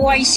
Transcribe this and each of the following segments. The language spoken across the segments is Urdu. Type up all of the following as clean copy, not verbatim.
OIC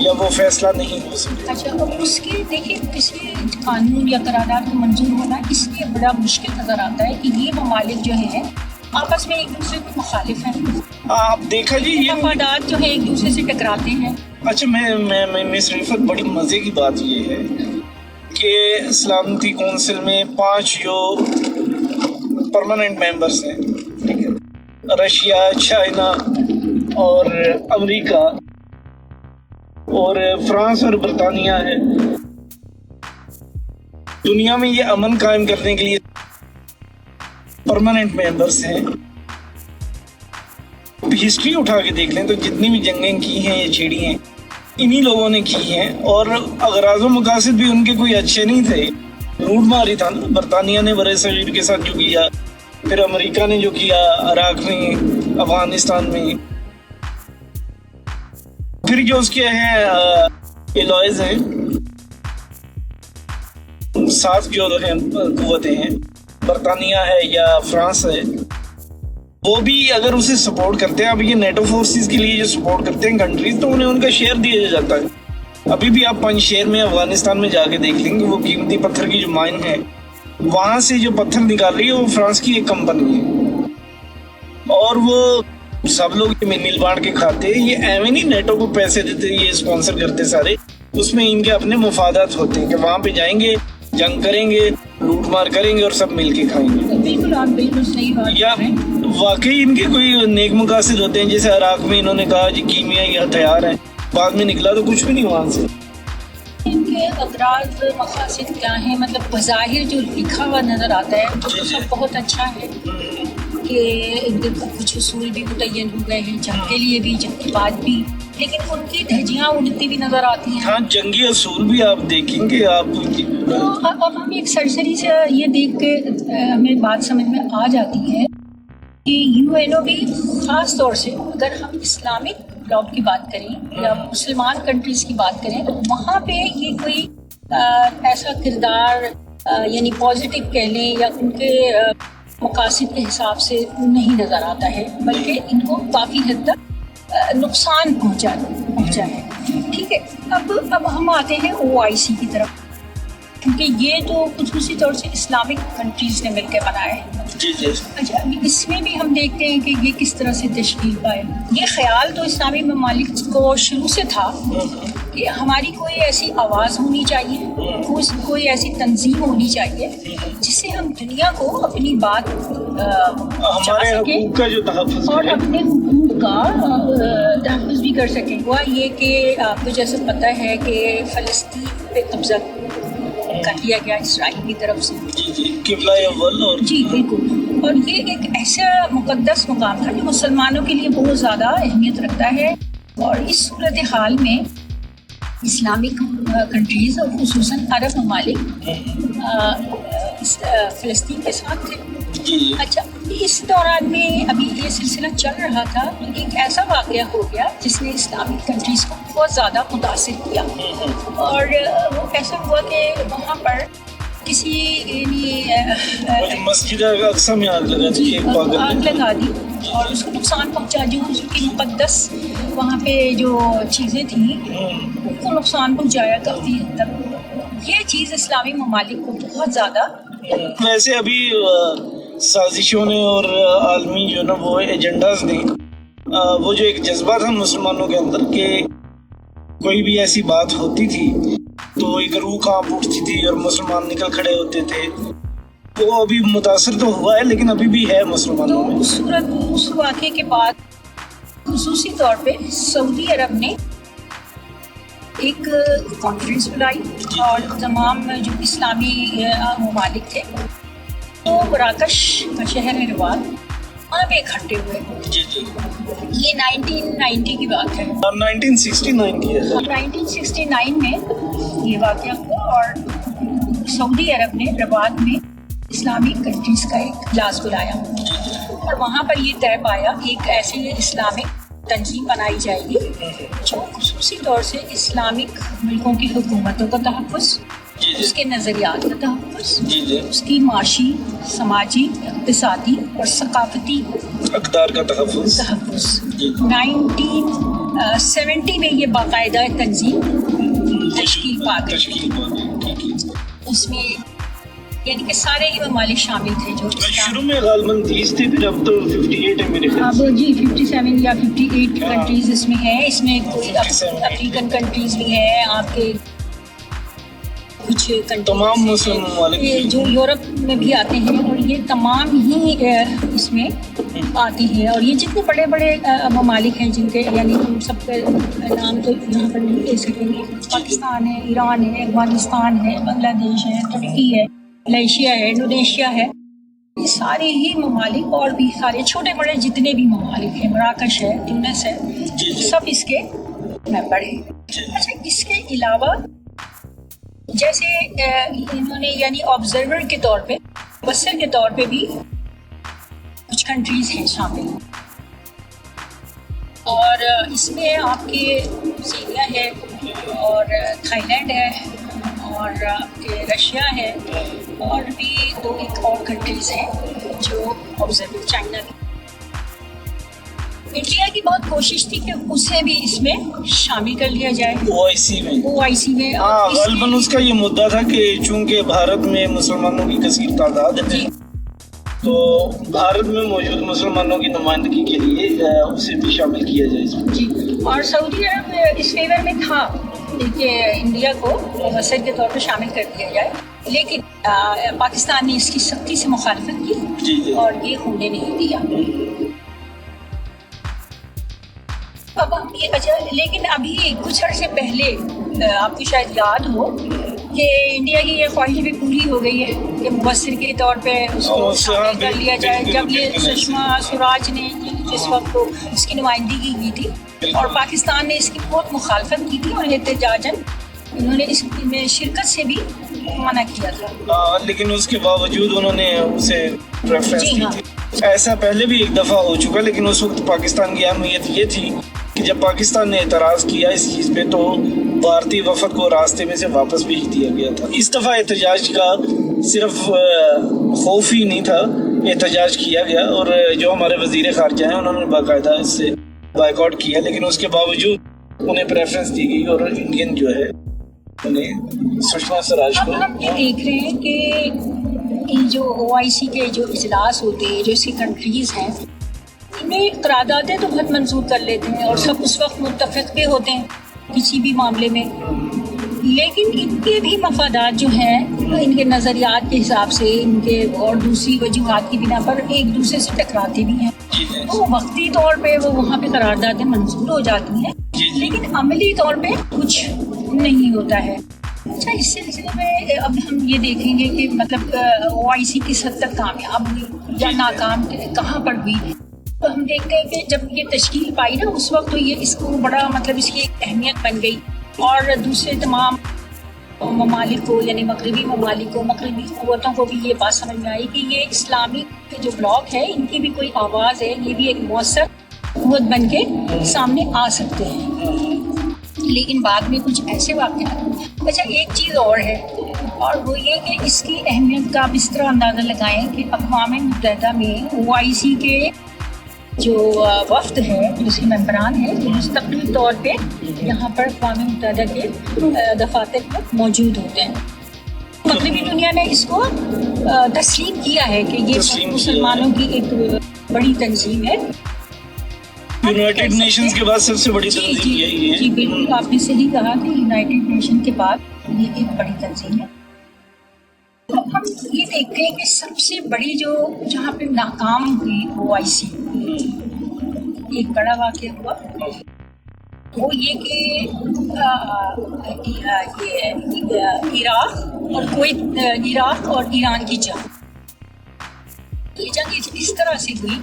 یا وہ فیصلہ نہیں ہو سکتا. اچھا، اب اس کے دیکھیے کسی قانون یا قرارداد کو منظور ہونا اس لیے بڑا مشکل نظر آتا ہے کہ یہ ممالک جو ہیں آپس میں ایک دوسرے کو مخالف ہیں. آپ دیکھا جی یہ مفادات جو ہیں ایک دوسرے سے ٹکراتے ہیں. اچھا، میں صرف بڑی مزے کی بات یہ ہے کہ سلامتی کونسل میں 5 جو پرماننٹ ممبرس ہیں، ٹھیک ہے، رشیا، چائنا اور امریکہ اور فرانس اور برطانیہ ہے. دنیا میں یہ امن قائم کرنے کے لیے پرماننٹ ممبرس ہیں. ہسٹری اٹھا کے دیکھ لیں تو جتنی بھی جنگیں کی ہیں یہ چھیڑی ہیں انہی لوگوں نے کی ہیں، اور اغراض و مقاصد بھی ان کے کوئی اچھے نہیں تھے. لوٹ ماری تھا نا، برطانیہ نے برے صغیر کے ساتھ جو کیا، پھر امریکہ نے جو کیا عراق میں، افغانستان میں، پھر جو اس کے ہیں الائز ہیں، 7 جو ہیں قوتیں ہیں، برطانیہ ہے یا فرانس ہے، وہ بھی اگر اسے سپورٹ کرتے ہیں. اب یہ نیٹو فورسز کے لیے جو سپورٹ کرتے ہیں کنٹریز، تو انہیں ان کا شیئر دیا جاتا ہے. ابھی بھی آپ پنجشیر میں افغانستان میں جا کے دیکھ لیں گے، وہ قیمتی پتھر کی جو مائن ہے، وہاں سے جو پتھر نکال رہی ہے وہ فرانس کی ایک کمپنی ہے، اور وہ سب لوگ نیل بانٹ کے کھاتے ہیں. یہ ایویں نہیں نیٹو کو پیسے دیتے، یہ اسپانسر کرتے سارے، اس میں ان کے اپنے مفادات ہوتے ہیں کہ وہاں پہ جائیں گے، جنگ کریں گے، لوٹ مار کریں گے اور سب مل کے کھائیں گے. بالکل، آپ بالکل صحیح بات یا واقعی ان کے کوئی نیک مقاصد ہوتے ہیں، جیسے عراق میں انہوں نے کہا جی کیمیائی ہتھیار ہیں، بعد میں نکلا تو کچھ بھی نہیں وہاں سے. ان کے اغراض مقاصد کیا ہیں؟ مطلب بظاہر جو لکھا ہوا نظر آتا ہے وہ سب بہت اچھا ہے کہ کچھ اصول بھی متعین ہو گئے ہیں، جنگ کے لیے بھی، جنگ کے بعد بھی، لیکن ان کی دھجیاں اڑتی بھی نظر آتی ہیں. ہاں، جنگی اصول بھی آپ دیکھیں گے آپ. تو اب ہم ایک سرسری سے یہ دیکھ کے ہمیں بات سمجھ میں آ جاتی ہے کہ UNO بھی خاص طور سے اگر ہم اسلامک بلاک کی بات کریں یا مسلمان کنٹریز کی بات کریں تو وہاں پہ یہ کوئی ایسا کردار یعنی پازیٹیو کہہ لیں یا ان کے مقاصد کے حساب سے نہیں نظر آتا ہے، بلکہ ان کو کافی حد تک نقصان پہنچا ہے. ٹھیک ہے، اب ہم آتے ہیں OIC کی طرف، کیونکہ یہ تو خصوصی طور سے اسلامک کنٹریز نے مل کے بنایا ہے. اچھا، اس میں بھی ہم دیکھتے ہیں کہ یہ کس طرح سے تشکیل پائے. یہ خیال تو اسلامی ممالک کو شروع سے تھا کہ ہماری کوئی ایسی آواز ہونی چاہیے، کوئی ایسی تنظیم ہونی چاہیے جس سے ہم دنیا کو اپنی بات ہمارے حقوق کا جو تحفظ اور اپنے حقوق کا تحفظ بھی کر سکیں. ہوا یہ کہ آپ کو جیسے پتہ ہے کہ فلسطین پہ قبضہ کر لیا گیا اسرائیل کی طرف سے. قبلہ اول. اور جی بالکل، اور یہ ایک ایسا مقدس مقام تھا جو مسلمانوں کے لیے بہت زیادہ اہمیت رکھتا ہے، اور اس صورتحال میں اسلامک کنٹریز اور خصوصاً عرب ممالک فلسطین کے ساتھ تھے. اچھا، اس دوران میں ابھی یہ سلسلہ چل رہا تھا، ایک ایسا واقعہ ہو گیا جس نے اسلامک کنٹریز کو بہت زیادہ متاثر کیا، اور وہ ایسا ہوا کہ وہاں پر کسی مسجد اقصی میں آگ لگا دی، آگ لگا دی اور اس کو نقصان پہنچا. جو اس کی مقدس وہاں پہ جو چیزیں تھیں ان کو نقصان پہنچایا کافی حد تک. یہ چیز اسلامی ممالک کو بہت زیادہ. ویسے ابھی سازشوں نے اور عالمی جو نا وہ ایجنڈاز نے، وہ جو ایک جذبہ تھا مسلمانوں کے اندر کہ کوئی بھی ایسی بات ہوتی تھی تو ایک روح کانپ اٹھتی تھی اور مسلمان نکل کھڑے ہوتے تھے، وہ ابھی متاثر تو ہوا ہے لیکن ابھی بھی ہے مسلمانوں میں. اس واقعے کے بعد خصوصی طور پہ سعودی عرب نے ایک کانفرنس بلائی اور تمام جو اسلامی ممالک تھے وہ مراکش کا شہر ہے رباط، وہاں پہ اکٹھے ہوئے. یہ 1990 کی بات ہے. 1969 کی ہے. 1969 میں یہ واقعہ ہوا اور سعودی عرب نے رباط میں اسلامی کنٹریز کا ایک اجلاس بلایا اور وہاں پر یہ طے پایا ایک ایسی اسلامک تنظیم بنائی جائے گی جو خصوصی طور سے اسلامک ملکوں کی حکومتوں کا تحفظ، اس کے نظریات کا تحفظ، اس کی معاشی، سماجی، اقتصادی اور ثقافتی اقدار کا تحفظ. 19 70 میں یہ باقاعدہ تنظیم تشکیل پا گئی. اس میں یعنی کہ سارے ہی ممالک شامل تھے جو شروع میں غالباً 30 تھے، پھر اب تو 58 ہے میرے خیال سے. اب جی 57 یا 58 کنٹریز اس میں ہیں. اس میں کوئی افریقن کنٹریز بھی ہیں، آپ کے کچھ تمام مسلم ممالک جو یورپ میں بھی آتے ہیں، اور یہ تمام ہی اس میں آتی ہے. اور یہ جتنے بڑے بڑے ممالک ہیں جن کے یعنی ہم سب کے نام تو یہاں پر نہیں لے سکیں گے. پاکستان ہے، ایران ہے، افغانستان ہے، بنگلہ دیش ہے، ترکی ہے، ملیشیا ہے، انڈونیشیا ہے، یہ سارے ہی ممالک اور بھی سارے چھوٹے بڑے جتنے بھی ممالک ہیں، مراکش ہے، تونس ہے، سب اس کے ممبر ہیں. اچھا، اس کے علاوہ جیسے انہوں نے یعنی آبزرور کے طور پہ، مبصر کے طور پہ بھی کچھ کنٹریز ہیں شامل، اور اس میں آپ کے سیریا ہے اور تھائی لینڈ ہے اور آپ کے رشیا ہے، اور بھی ایک اور کنٹریز ہیں جو آبزرور. چائنا بھی. انڈیا کی بہت کوشش تھی کہ اسے بھی اس میں شامل کر لیا جائے OIC میں. غالباً اس کا یہ مدعا تھا کہ چونکہ بھارت میں مسلمانوں کی کثیر تعداد ہے، تو بھارت میں موجود مسلمانوں کی نمائندگی کے لیے اسے بھی شامل کیا جائے اس میں. جی، اور سعودی عرب اس فیور میں تھا کہ انڈیا کو مبصر کے طور پہ شامل کر دیا جائے، لیکن پاکستان نے اس کی سختی سے مخالفت کی اور یہ ہونے نہیں دیا. اب ہم یہ لیکن ابھی کچھ عرصے پہلے آپ کو شاید یاد ہو کہ انڈیا کی یہ خواہش بھی پوری ہو گئی ہے کہ مبصر کے طور پہ اس کو شامل کر لیا جائے. جب یہ سشما سوراج نے جس وقت کو اس کی نمائندگی کی تھی اور پاکستان نے اس کی بہت مخالفت کی تھی اور احتجاجاً انہوں نے اس میں شرکت سے بھی منع کیا تھا، لیکن اس کے باوجود انہوں نے اسے پریفرنس دی تھی. ایسا پہلے بھی ایک دفعہ ہو چکا، لیکن اس وقت پاکستان کی اہمیت یہ تھی کہ جب پاکستان نے اعتراض کیا اس چیز پہ تو بھارتی وفد کو راستے میں سے واپس بھیج دیا گیا تھا. اس دفعہ احتجاج کا صرف خوف ہی نہیں تھا، احتجاج کیا گیا، اور جو ہمارے وزیر خارجہ ہیں انہوں نے باقاعدہ اس سے بائیکاٹ کیا، لیکن اس کے باوجود انہیں پریفرنس دی گئی اور انڈین جو ہے انہیں سشما سوراج کو. ہم یہ دیکھ رہے ہیں کہ جو OIC کے جو اجلاس ہوتے ہیں، جو اس کی کنٹریز ہیں، ان میں قراردادیں تو بہت منظور کر لیتے ہیں اور سب اس وقت متفق بھی ہوتے ہیں کسی بھی معاملے میں، لیکن ان کے بھی مفادات جو ہیں ان کے نظریات کے حساب سے، ان کے اور دوسری وجوہات کی بنا پر ایک دوسرے سے ٹکراتے بھی ہیں. تو وقتی طور پہ وہ وہاں پہ قراردادیں منظور ہو جاتی ہیں، لیکن عملی طور پہ کچھ نہیں ہوتا ہے. اچھا، اس سلسلے میں اب ہم یہ دیکھیں گے کہ مطلب OIC کس حد تک کامیاب ہوئی یا ناکام کہاں پر ہوئی. تو ہم دیکھتے ہیں کہ جب یہ تشکیل پائی نا، اس وقت تو یہ اس کو بڑا مطلب اس کی ایک اہمیت بن گئی، اور دوسرے تمام ممالک کو یعنی مغربی ممالک کو، مغربی قوتوں کو بھی یہ بات سمجھ میں آئی کہ یہ اسلامی جو بلاک ہے ان کی بھی کوئی آواز ہے، یہ بھی ایک مؤثر قوت بن کے سامنے آ سکتے ہیں. لیکن بعد میں کچھ ایسے واقعات. اچھا، ایک چیز اور ہے، اور وہ یہ کہ اس کی اہمیت کا آپ اس طرح اندازہ لگائیں کہ اقوام متحدہ میں OIC کے جو وفد ہے، جس کے ممبران ہیں، جو مستقل طور پہ یہاں پر اقوام متحدہ کے دفاتر میں موجود ہوتے ہیں. مغربی دنیا نے اس کو تسلیم کیا ہے کہ یہ مسلمانوں کی ایک بڑی تنظیم ہے. یونائٹڈ نیشنز کے بعد سب سے بڑی تنظیم یہی ہے. جی بالکل، آپ نے صحیح کہا کہ یونائٹڈ نیشن کے بعد یہ ایک بڑی تنظیم ہے. ہم یہ دیکھتے ہیں کہ سب سے بڑی جو جہاں پہ ناکام ہوئی OIC، ایک بڑا واقعہ ہوا وہ یہ کہ عراق اور ایران کی جنگ، یہ جنگ اس طرح سے ہوئی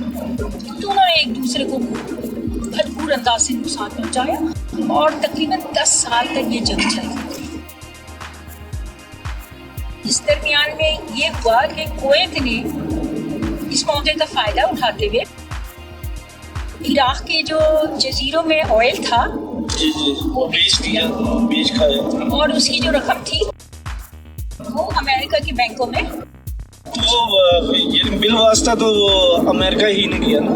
دونوں نے ایک دوسرے کو بھرپور انداز سے نقصان پہنچایا، اور تقریباً 10 سال تک یہ جنگ چلی. اس درمیان میں یہ ہوا کہ کویت نے اس موقع کا فائدہ اٹھاتے ہوئے عراق کے جو جزیروں میں آئل تھا وہ بیچ دیا، اور اس کی جو رقم تھی وہ امریکہ کے بینکوں میں، وہ بالواسطہ تو وہ امریکہ ہی نے کیا نا.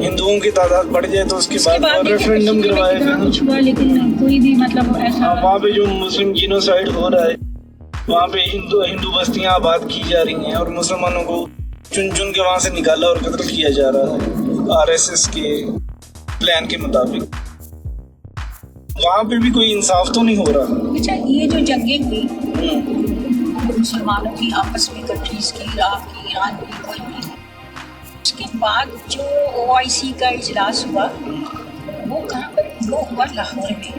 ہندوؤں کی تعداد بڑھ جائے تو اس کے بعد ریفرینڈم کروائے گا کچھ ہوا، لیکن کوئی بھی مطلب ایسا وہاں پہ جو مسلم جینوسائیڈ ہو رہا ہے، وہاں پہ ہندو بستیاں آباد کی جا رہی ہیں اور مسلمانوں کو چن چن کے وہاں سے نکالا اور قتل کیا جا رہا ہے RSS کے پلان کے مطابق. وہاں پہ بھی کوئی انصاف تو نہیں ہو رہا. اچھا، یہ جو جنگیں ہوئی مسلمانوں کی آپس میں، کنٹریز کی، عراق کی، ایران کی، کوئی بھی، اس کے بعد جو OIC کا اجلاس ہوا وہ کہاں پر؟ وہ ہوا لاہور میں،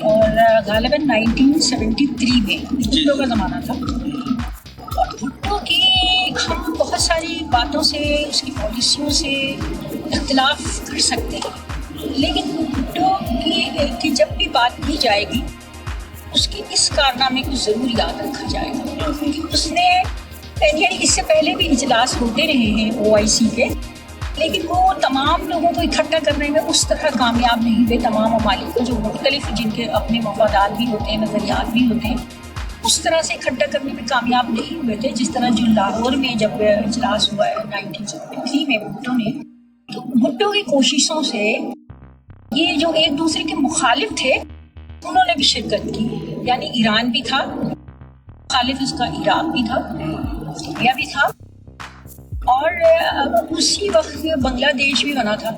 اور غالباً 1973 میں بھٹو کا زمانہ تھا. اور بھٹو کی ہم بہت ساری باتوں سے، اس کی پالیسیوں سے اختلاف کر سکتے ہیں، لیکن بھٹو کی جب بھی بات کی جائے گی اس کی اس کارنامے کو ضرور یاد رکھا جائے گا، کیونکہ اس نے یعنی اس سے پہلے بھی اجلاس ہوتے رہے ہیں OIC کے، لیکن وہ تمام لوگوں کو اکٹھا کرنے میں اس طرح کامیاب نہیں ہوئے. تمام ممالک کو جو مختلف، جن کے اپنے مفادات بھی ہوتے ہیں، نظریات بھی ہوتے ہیں، اس طرح سے اکٹھا کرنے میں کامیاب نہیں ہوئے تھے. جس طرح جو لاہور میں جب اجلاس ہوا ہے 1973 میں بھٹو نے، تو بھٹو کی کوششوں سے یہ جو ایک دوسرے کے مخالف تھے انہوں نے بھی شرکت کی. یعنی ایران بھی تھا مخالف، اس کا عراق بھی تھا، سیریا بھی تھا، اور اسی وقت بنگلہ دیش بھی بنا تھا.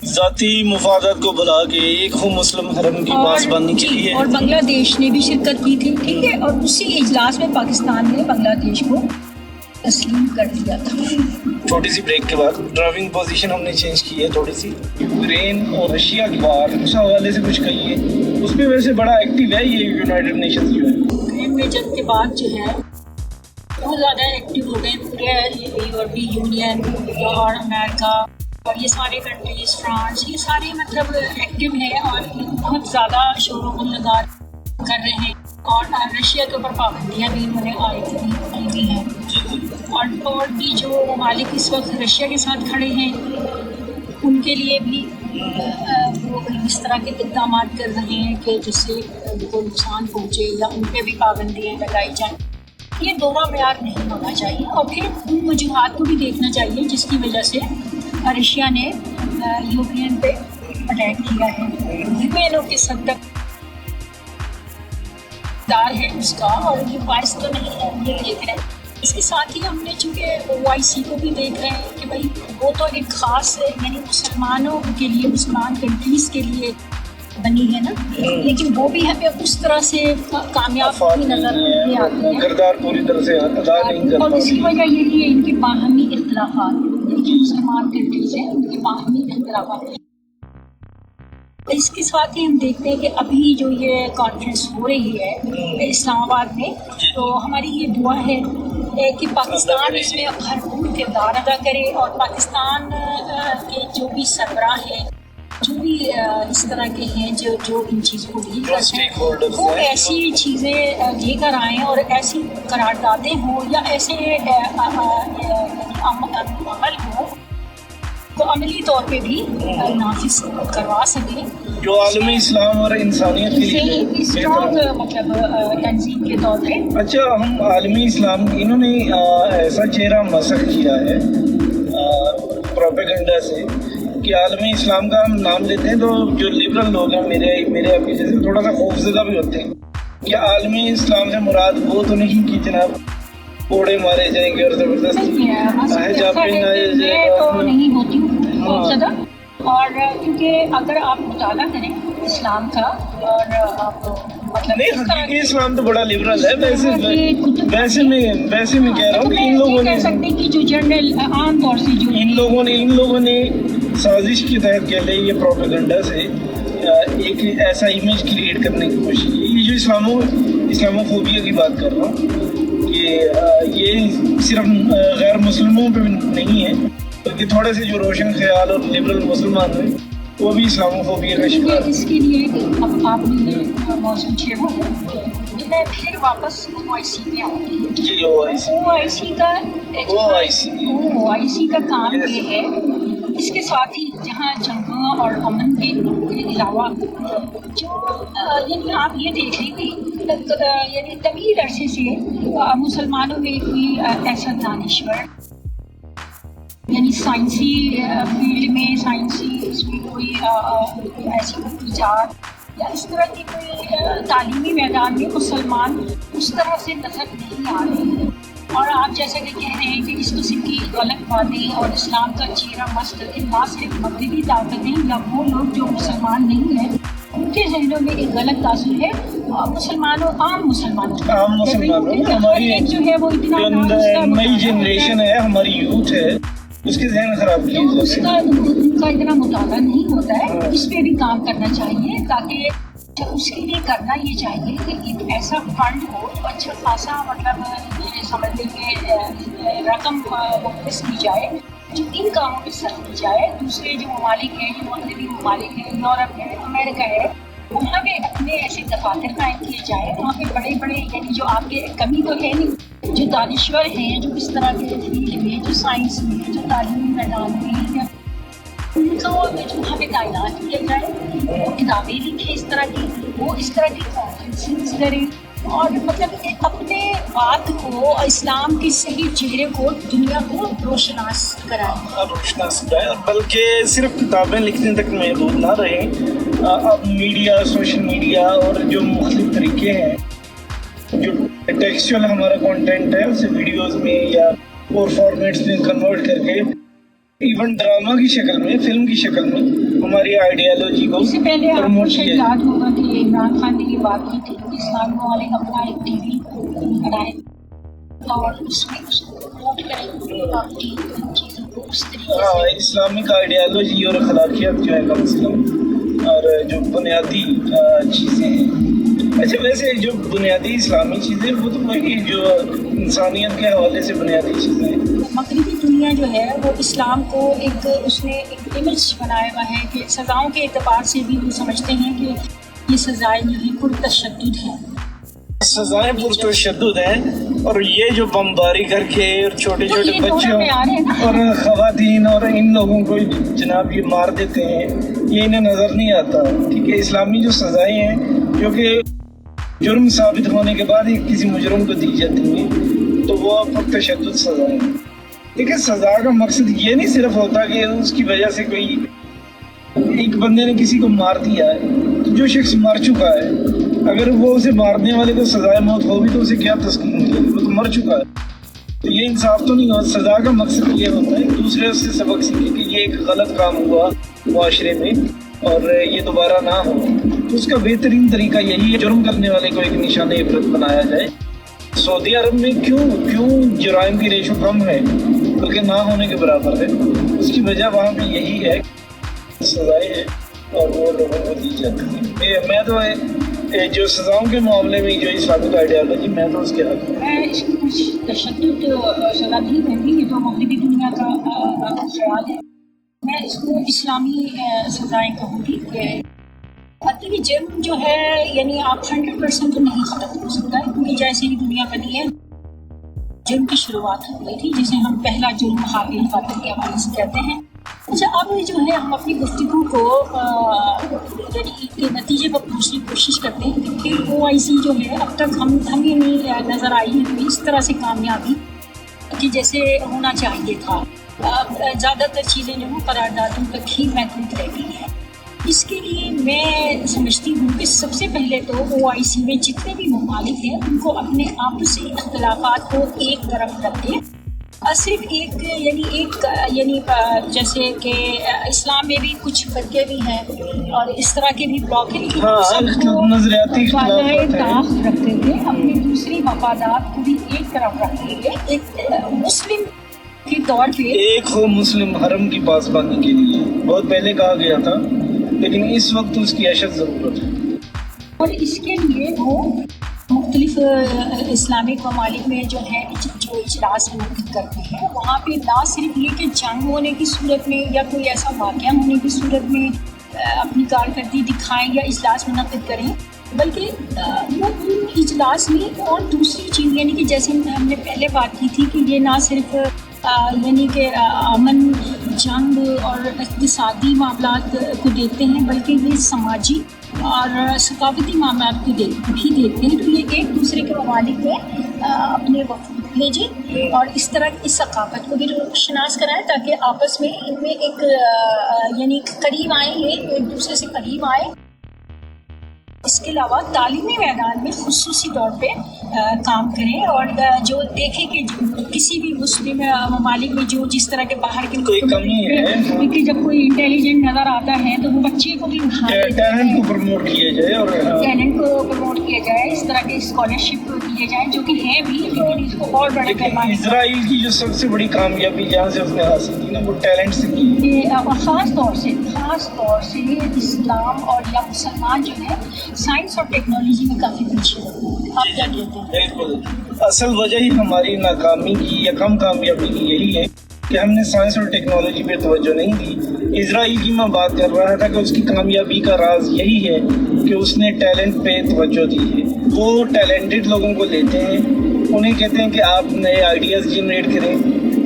ذاتی مفادات کو بلا کے ایک ہو مسلم حرم کی پاسبانی کے لیے، اور بنگلہ دیش نے بھی شرکت کی تھی. ٹھیک ہے، اور اسی اجلاس میں پاکستان نے بنگلہ دیش کو تسلیم کر دیا تھا. چھوٹی سی بریک کے بعد ڈرائیونگ پوزیشن ہم نے چینج کی ہے تھوڑی سی. یوکرین اور رشیا کی وار، اس حوالے سے کچھ کہیے. اس میں ویسے بڑا ایکٹیو ہے یہ یونائٹڈ نیشنز جو ہے. یوکرین میں جنگ کے بعد جو ہے بہت زیادہ ایکٹیو ہو گئے پورے یورپی یونین اور امریکہ اور یہ سارے کنٹریز، فرانس، یہ سارے مطلب ایکٹیو ہیں اور بہت زیادہ شور و غل کر رہے ہیں. اور رشیا کے اوپر پابندیاں بھی انہوں نے عائد کی ہیں. اور بھی جو ممالک اس وقت رشیا کے ساتھ کھڑے ہیں ان کے لیے بھی وہ اس طرح کے اقدامات کر رہے ہیں کہ جس سے ان کو نقصان پہنچے یا ان پہ بھی پابندیاں لگائی جائیں. یہ دونوں معیار نہیں ہونا چاہیے. اور پھر ان وجوہات کو بھی دیکھنا چاہیے جس کی وجہ سے رشیا نے یوکرین پہ اٹیک کیا ہے. یوکرینوں کے حد تک دار ہے اس کا، اور یہ باعث تو نہیں ہے یہ دیکھ رہے ہیں. اس کے ساتھ ہی ہم نے چونکہ OIC کو بھی دیکھ رہے ہیں کہ بھائی وہ تو ایک خاص یعنی مسلمانوں کے لیے، مسلمان کنٹریز کے لیے بنی ہے نا، لیکن وہ بھی ہمیں اس طرح سے کامیاب نظر نہیں آتی ہے. کردار پوری طرح سے ادا نہیں کر اور اس کی پاتی. وجہ یہی ہے ان کے باہمی اختلافات. جو مسلمان کنٹریز ہیں ان کے باہمی اختلافات. اس کے ساتھ ہی ہم دیکھتے ہیں کہ ابھی جو یہ کانفرنس ہو رہی ہے اسلام آباد میں، تو ہماری یہ دعا ہے کہ پاکستان اس میں بھرپور کردار ادا کرے، اور پاکستان کے جو بھی سربراہ ہیں، جو بھی اس طرح کے ہیں جو ان چیزوں کو ڈیل کرتے ہیں، وہ ایسی چیزیں لے کر آئیں اور ایسی قراردادیں ہوں یا ایسے عمل ہوں تو عملی طور پہ بھی نافذ کروا سکیں جو عالمی اسلام اور انسانیت کے لیے اسٹرانگ مطلب تنظیم کے طور پہ. اچھا، ہم عالمی اسلام انہوں نے ایسا چہرہ مسخ کیا ہے پروپیگنڈا سے کہ عالمی اسلام کا ہم نام لیتے ہیں تو جو لبرل لوگ ہیں میرے آپ کے جیسے تھوڑا سا خوفزدہ بھی ہوتے ہیں کہ عالمی اسلام سے مراد وہ تو نہیں کہ جناب کوڑے مارے جائیں گے اور زبردستی حجاب پہنایا جائے گا. تو نہیں ہوتی ہوں خوفزدہ. اور کیونکہ اگر آپ مطالعہ کریں اسلام کا اور آپ مطلب نہیں، حقیقی اسلام تو بڑا لبرل ہے. ویسے میں کہہ رہا ہوں کہ ان لوگوں نے کہہ سکتے ہیں کہ جو جنرل عام طور سے جو ان لوگوں نے سازش کے تحت کہہ لیں یہ پروپیگنڈا سے ایک ایسا امیج کریٹ کرنے کی کوشش کی. یہ جو اسلاموفوبیا کی بات کر رہا ہوں کہ یہ صرف غیر مسلموں پہ نہیں ہے بلکہ تھوڑے سے جو روشن خیال اور لبرل مسلمان ہیں وہ بھی اسلاموفوبیا کا شکار. اس کے لیے اب آپ نے موضوع چھیڑا، میں پھر واپس OIC میں آؤں گی. جی، OIC کا کام یہ ہے. اس کے ساتھ ہی جہاں جنگوں اور امن کے علاوہ جو یعنی آپ یہ دیکھ لیجیے یعنی طویل عرصے سے مسلمانوں میں کوئی ایسا دانشور یعنی سائنسی فیلڈ میں سائنسی اس میں کوئی ایسی ایجاد یا اس طرح کی کوئی تعلیمی میدان میں مسلمان اس طرح سے نظر نہیں آ رہے ہیں. اور آپ جیسا کہ کہہ رہے ہیں کہ اس قسم کی غلط باتیں اور اسلام کا چہرہ مست نہ صرف مغربی طاقتیں یا وہ لوگ جو مسلمان نہیں ہیں ان کے ذہنوں میں ایک غلط تاثر ہے مسلمانوں عام مسلمانوں ہماری جو ہے وہ اتنا نئی جنریشن ہے ہماری یوتھ ہے اس کے ذہن خراب اس کا اتنا مطالعہ نہیں ہوتا ہے. اس پہ بھی کام کرنا چاہیے تاکہ اس کے لیے کرنا یہ چاہیے کہ ایک ایسا فنڈ ہو جو اچھا خاصا مطلب یہ سمجھ لیں کہ رقم مختص کی جائے جو ان کاموں پہ صرف کی جائے. دوسرے جو ممالک ہیں جو مغربی ممالک ہیں یورپ ہے امریکہ ہے وہاں پہ اپنے ایسے دفاتر قائم کیے جائے. وہاں پہ بڑے بڑے یعنی جو آپ کے کمی تو ہے نہیں جو دانشور ہیں جو اس طرح کے فیلڈ میں جو سائنس میں جو تعلیمی میدان میں ان کا وہاں پہ تعینات کیا جائے. وہ کتابیں لکھیں اس طرح کی وہ اس طرح کی کانفرنسز کریں اور مطلب اپنے بات کو اسلام کے صحیح چہرے کو دنیا کو روشناس کرائیں اور بلکہ صرف کتابیں لکھنے تک محدود نہ رہیں. اب میڈیا سوشل میڈیا اور جو مختلف طریقے ہیں جو ٹیکسچوئل ہمارا کانٹینٹ ہے اسے ویڈیوز میں یا اور فارمیٹس میں کنورٹ کر کے ایون ڈرامہ کی شکل میں فلم کی شکل میں ہماری آئیڈیالوجی کو اس سے پہلے آپ کو شاید یاد ہوگا کہ عمران خان نے یہ بات کی تھی کہ اسلامی ممالک اپنا ایک ٹی وی بنائے اور اس میں اس کو پروموٹ کریں باقی چیزوں کو اس طریقے سے اسلامک آئیڈیالوجی اور اخلاقیات جو ہے کم سے کم اور جو بنیادی چیزیں ہیں. اچھا ویسے جو بنیادی اسلامی چیزیں وہ تو وہی جو انسانیت کے حوالے سے بنیادی چیزیں ہیں. مغربی دنیا جو ہے وہ اسلام کو ایک اس نے ایک امیج بنایا ہوا ہے کہ سزاؤں کے اعتبار سے بھی وہ سمجھتے ہیں کہ یہ سزائیں جو ہیں پرتشدد ہیں. سزائیں پرتشدد ہیں اور یہ جو بمباری کر کے اور چھوٹے چھوٹے بچوں اور خواتین اور ان لوگوں کو جناب یہ مار دیتے ہیں یہ انہیں نظر نہیں آتا. ٹھیک ہے اسلامی جو سزائیں ہیں جو کہ جرم ثابت ہونے کے بعد ہی کسی مجرم کو دی جاتی ہیں تو وہ پرتشدد سزائیں ہیں. دیکھیں سزا کا مقصد یہ نہیں صرف ہوتا کہ اس کی وجہ سے کوئی ایک بندے نے کسی کو مار دیا ہے تو جو شخص مر چکا ہے اگر وہ اسے مارنے والے کو سزائے موت ہوگی تو اسے کیا تسکین ملے گی وہ تو مر چکا ہے. تو یہ انصاف تو نہیں ہوتا. سزا کا مقصد یہ ہوتا ہے دوسرے سے سبق سیکھے کہ یہ ایک غلط کام ہوا معاشرے میں اور یہ دوبارہ نہ ہو. تو اس کا بہترین طریقہ یہی ہے جرم کرنے والے کو ایک نشان عبرت بنایا جائے. سعودی عرب میں کیوں جرائم کی ریشو کم ہے بلکہ نہ ہونے کے برابر ہے اس کی وجہ وہاں پہ یہی ہے سزائیں ہیں اور وہ لوگوں کو دی جاتی ہیں. میں تو جو سزاؤں کے معاملے میں جو اسلامک آئیڈیالوجی میں تو اس کے حق میں اس کی کچھ تشدد سزا نہیں کہتی یہ تو مغربی دنیا کا خیال ہے. میں اس کو اسلامی سزائیں کہوں گی کہ حتیٰ جرم جو ہے یعنی آپ 100% تو نہیں ختم ہو سکتا ہے کیونکہ جیسے ہی دنیا بنی ہے جرم کی شروعات ہو گئی تھی جسے ہم پہلا جرم حابیل قاتل کے حوالے سے کہتے ہیں. اچھا اب جو ہے ہم اپنی گفتگو کو یعنی کے نتیجے پر پہنچنے کی کوشش کرتے ہیں کہ OIC جو ہے اب تک ہمیں نہیں نظر آئی ہے اس طرح سے کامیابی کہ جیسے ہونا چاہیے تھا. زیادہ تر چیزیں جو ہیں قراردادوں تک ہی محدود رہ گئی ہیں. اس کے لیے میں سمجھتی ہوں کہ سب سے پہلے تو OIC میں جتنے بھی ممالک ہیں ان کو اپنے آپسی اختلافات کو ایک طرف رکھ کے صرف یعنی جیسے کہ اسلام میں بھی کچھ فرقے بھی ہیں اور اس طرح کے بھی بلاک ہیں نظریاتی اختلاف رکھتے ہوئے اپنی دوسری مفادات کو بھی ایک طرف رکھتے ہوئے ایک مسلم کے طور پہ ایک ہو مسلم حرم کی پاسبانی کے لیے بہت پہلے کہا گیا تھا لیکن اس وقت اس کی اشد ضرورت ہے. اور اس کے لیے وہ مختلف اسلامک ممالک میں جو ہے جو اجلاس منعقد کرتے ہیں وہاں پہ نہ صرف یہ کہ جنگ ہونے کی صورت میں یا کوئی ایسا واقعہ ہونے کی صورت میں اپنی کارکردگی دکھائیں یا اجلاس منعقد کریں بلکہ وہ اجلاس میں اور دوسری چیز یعنی کہ جیسے ہم نے پہلے بات کی تھی کہ یہ نہ صرف یعنی کہ امن جنگ اور اقتصادی معاملات کو دیکھتے ہیں بلکہ یہ سماجی اور ثقافتی معاملات کو بھی دیکھتے ہیں. تو یہ ایک دوسرے کے ممالک میں اپنے وفود بھیجیں اور اس طرح کی ثقافت کو بھی شناس کرائیں تاکہ آپس میں ان میں ایک یعنی قریب آئیں، یہ ایک دوسرے سے قریب آئیں. اس کے علاوہ تعلیمی میدان میں خصوصی طور پہ کام کریں اور جو دیکھیں کہ کسی بھی مسلم ممالک میں جو جس طرح کے باہر کے کوئی کمی ہے کہ جب کوئی انٹیلیجنٹ نظر آتا ہے تو وہ بچے کو بھی ٹیلنٹ کو پروموٹ کیا جائے اور ٹیلنٹ کو پروموٹ کیا جائے، اس طرح کے اسکالرشپ دیے جائیں جو کہ ہیں بھی، لیکن اس کو اور بڑے پیمانے اسرائیل کی جو سب سے بڑی کامیابی جہاں سے اس نے حاصل کی نا وہ ٹیلنٹ سے کی، خاص طور سے اسلام اور یا مسلمان جو ہے سائنس اور ٹیکنالوجی میں کافی پیچھے ہے. آپ کیا کہتے ہیں؟ بالکل اصل وجہ ہی ہماری ناکامی کی یا کم کامیابی کی یہی ہے کہ ہم نے سائنس اور ٹیکنالوجی پہ توجہ نہیں دی. اسرائیل کی میں بات کر رہا تھا کہ اس کی کامیابی کا راز یہی ہے کہ اس نے ٹیلنٹ پہ توجہ دی ہے. وہ ٹیلنٹڈ لوگوں کو لیتے ہیں، انہیں کہتے ہیں کہ آپ نئے آئیڈیاز جنریٹ کریں،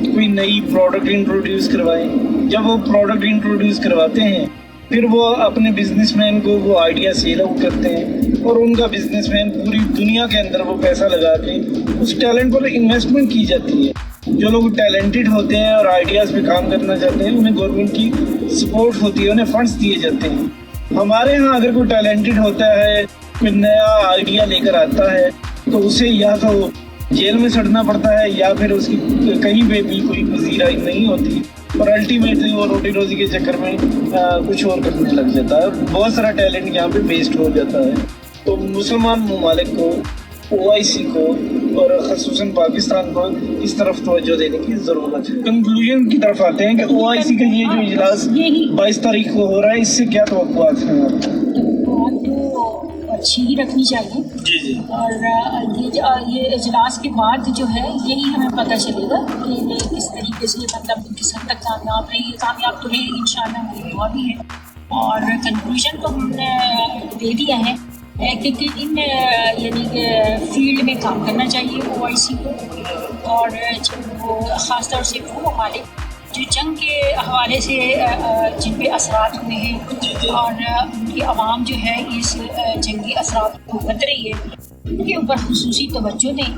کوئی نئی پروڈکٹ انٹروڈیوس کروائیں. جب وہ پروڈکٹ انٹروڈیوس کرواتے ہیں پھر وہ اپنے بزنس مین کو وہ آئیڈیا سیل آؤٹ کرتے ہیں اور ان کا بزنس مین پوری دنیا کے اندر وہ پیسہ لگا کے اس ٹیلنٹ پر انویسٹمنٹ کی جاتی ہے. جو لوگ ٹیلنٹڈ ہوتے ہیں اور آئیڈیاز پہ کام کرنا چاہتے ہیں انہیں گورنمنٹ کی سپورٹ ہوتی ہے، انہیں فنڈس دیے جاتے ہیں. ہمارے ہاں اگر کوئی ٹیلنٹڈ ہوتا ہے، کوئی نیا آئیڈیا لے کر آتا ہے تو اسے یا تو جیل میں سڑنا پڑتا ہے یا پھر اس کی کہیں پہ بھی کوئی پذیرائی نہیں ہوتی اور الٹیمیٹلی وہ روٹی روزی کے چکر میں کچھ اور کرنے لگ جاتا ہے. بہت سارا ٹیلنٹ یہاں پہ ویسٹ ہو جاتا ہے. تو مسلمان ممالک کو، OIC کو اور خصوصاً پاکستان کو اس طرف توجہ دینے کی ضرورت ہے. کنکلوژن کی طرف آتے ہیں کہ OIC کا یہ جو اجلاس 22 تاریخ کو ہو رہا ہے، اس سے کیا توقعات ہیں آپ؟ تو اچھی ہی رکھنی چاہیے. جی جی. اور یہ اجلاس کے بعد جو ہے یہی ہمیں پتہ چلے گا کہ یہ کس طریقے سے مطلب کس حد تک کامیاب رہی ہے. کامیاب تو رہی انشاءاللہ میری دعا بھی ہے. اور کنکلوژن تو ہم نے دے دیا ہے کہ ان یعنی کہ فیلڈ میں کام کرنا چاہیے OIC کو، اور وہ خاص طور سے وہ ممالک جو جنگ کے حوالے سے جن پہ اثرات ہوئے ہیں اور ان کی عوام جو ہے اس جنگی اثرات کو بھگت رہی ہے، ان کے اوپر خصوصی توجہ دیں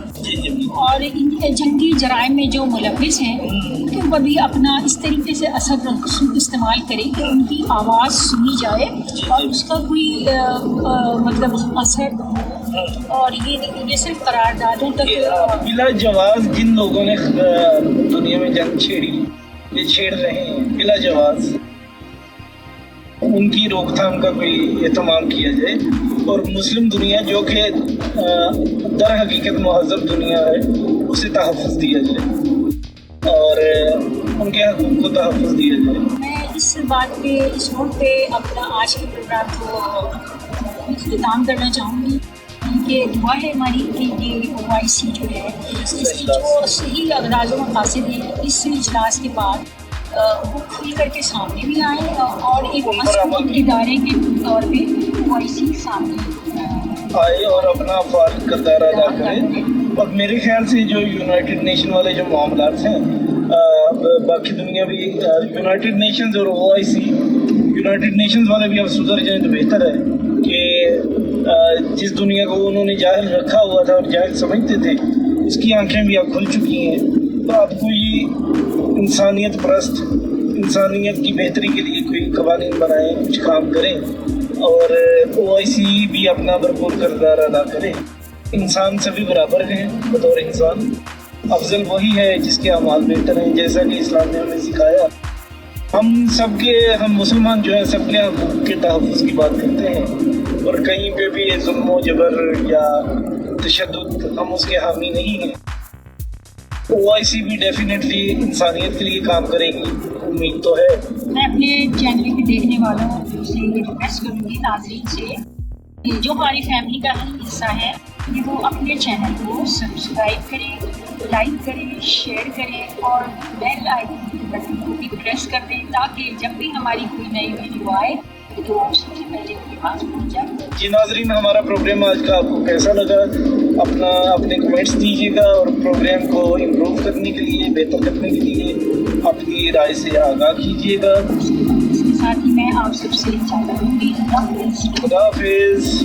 اور ان جنگی جرائم میں جو ملوث ہیں ان کے اوپر بھی اپنا اس طریقے سے اثر رسوخ استعمال کریں کہ ان کی آواز سنی جائے اور اس کا کوئی مطلب اثر، اور یہ صرف قراردادوں تک. بلا جواز جن لوگوں نے دنیا میں جنگ چھیڑی، یہ چھیڑ رہے ہیں بلا جواز، ان کی روک تھام کا کوئی اہتمام کیا جائے اور مسلم دنیا جو کہ در حقیقت مہذب دنیا ہے اسے تحفظ دیا جائے اور ان کے حقوق کو تحفظ دیا جائے. میں اس بات پہ اس نوٹ پہ اپنا آج کے پروگرام کو اختتام کرنا چاہوں گی کہ دعا ہے ہماری کہ یہ OIC جو ہے اس کی جو صحیح اغراض و مقاصد ہیں اس اجلاس کے بعد وہ کھل کر کے سامنے بھی آئیں اور ایک مضبوط ادارے کے طور پہ OIC سامنے آئے اور اپنا فعال کردار ادا کرے. اور میرے خیال سے جو یونائٹڈ نیشن والے جو معاملات ہیں، باقی دنیا بھی یونائٹڈ نیشنز اور OIC، یونائٹڈ نیشنز والے بھی اب سدھر جائیں تو بہتر ہے کہ جس دنیا کو انہوں نے جاہل رکھا ہوا تھا اور جاہل سمجھتے تھے اس کی آنکھیں بھی اب کھل چکی ہیں. تو آپ کو یہ انسانیت پرست، انسانیت کی بہتری کے لیے کوئی قوانین بنائیں، کچھ کام کریں اور OIC بھی اپنا بھرپور کردار ادا کرے. انسان سبھی برابر ہیں بطور انسان، افضل وہی ہے جس کے اعمال بہتر ہیں، جیسا کہ اسلام نے ہمیں سکھایا. ہم مسلمان جو ہیں سب کے حقوق کے تحفظ کی بات کرتے ہیں اور کہیں پہ بھی ظلم و جبر یا تشدد ہم اس کے حامی نہیں ہیں. OIC بھی ڈیفینیٹلی انسانیت کے لیے کام کرے گی، امید تو ہے. میں اپنے چینل کے دیکھنے والوں سے یہ ریکویسٹ کروں گی، ناظرین سے، کہ جو ہماری فیملی کا حصہ ہے کہ وہ اپنے چینل کو سبسکرائب کریں، لائک کریں، شیئر کریں اور بیل آئیکن کے بٹن کو بھی پریس کر دیں تاکہ جب بھی ہماری کوئی نئی ویڈیو آئے تو آپ سب سے پہلے ان کے پاس پہنچ جائے. جی ناظرین، ہمارا پروگرام آج کا آپ کو کیسا لگا؟ اپنے کمنٹس دیجیے گا اور پروگرام کو امپروو کرنے کے لیے، بہتر کرنے کے لیے اپنی رائے سے آگاہ کیجیے گا. اس کے ساتھ ہی میں آپ سب سے چاہتا ہوں کہ خدا حافظ.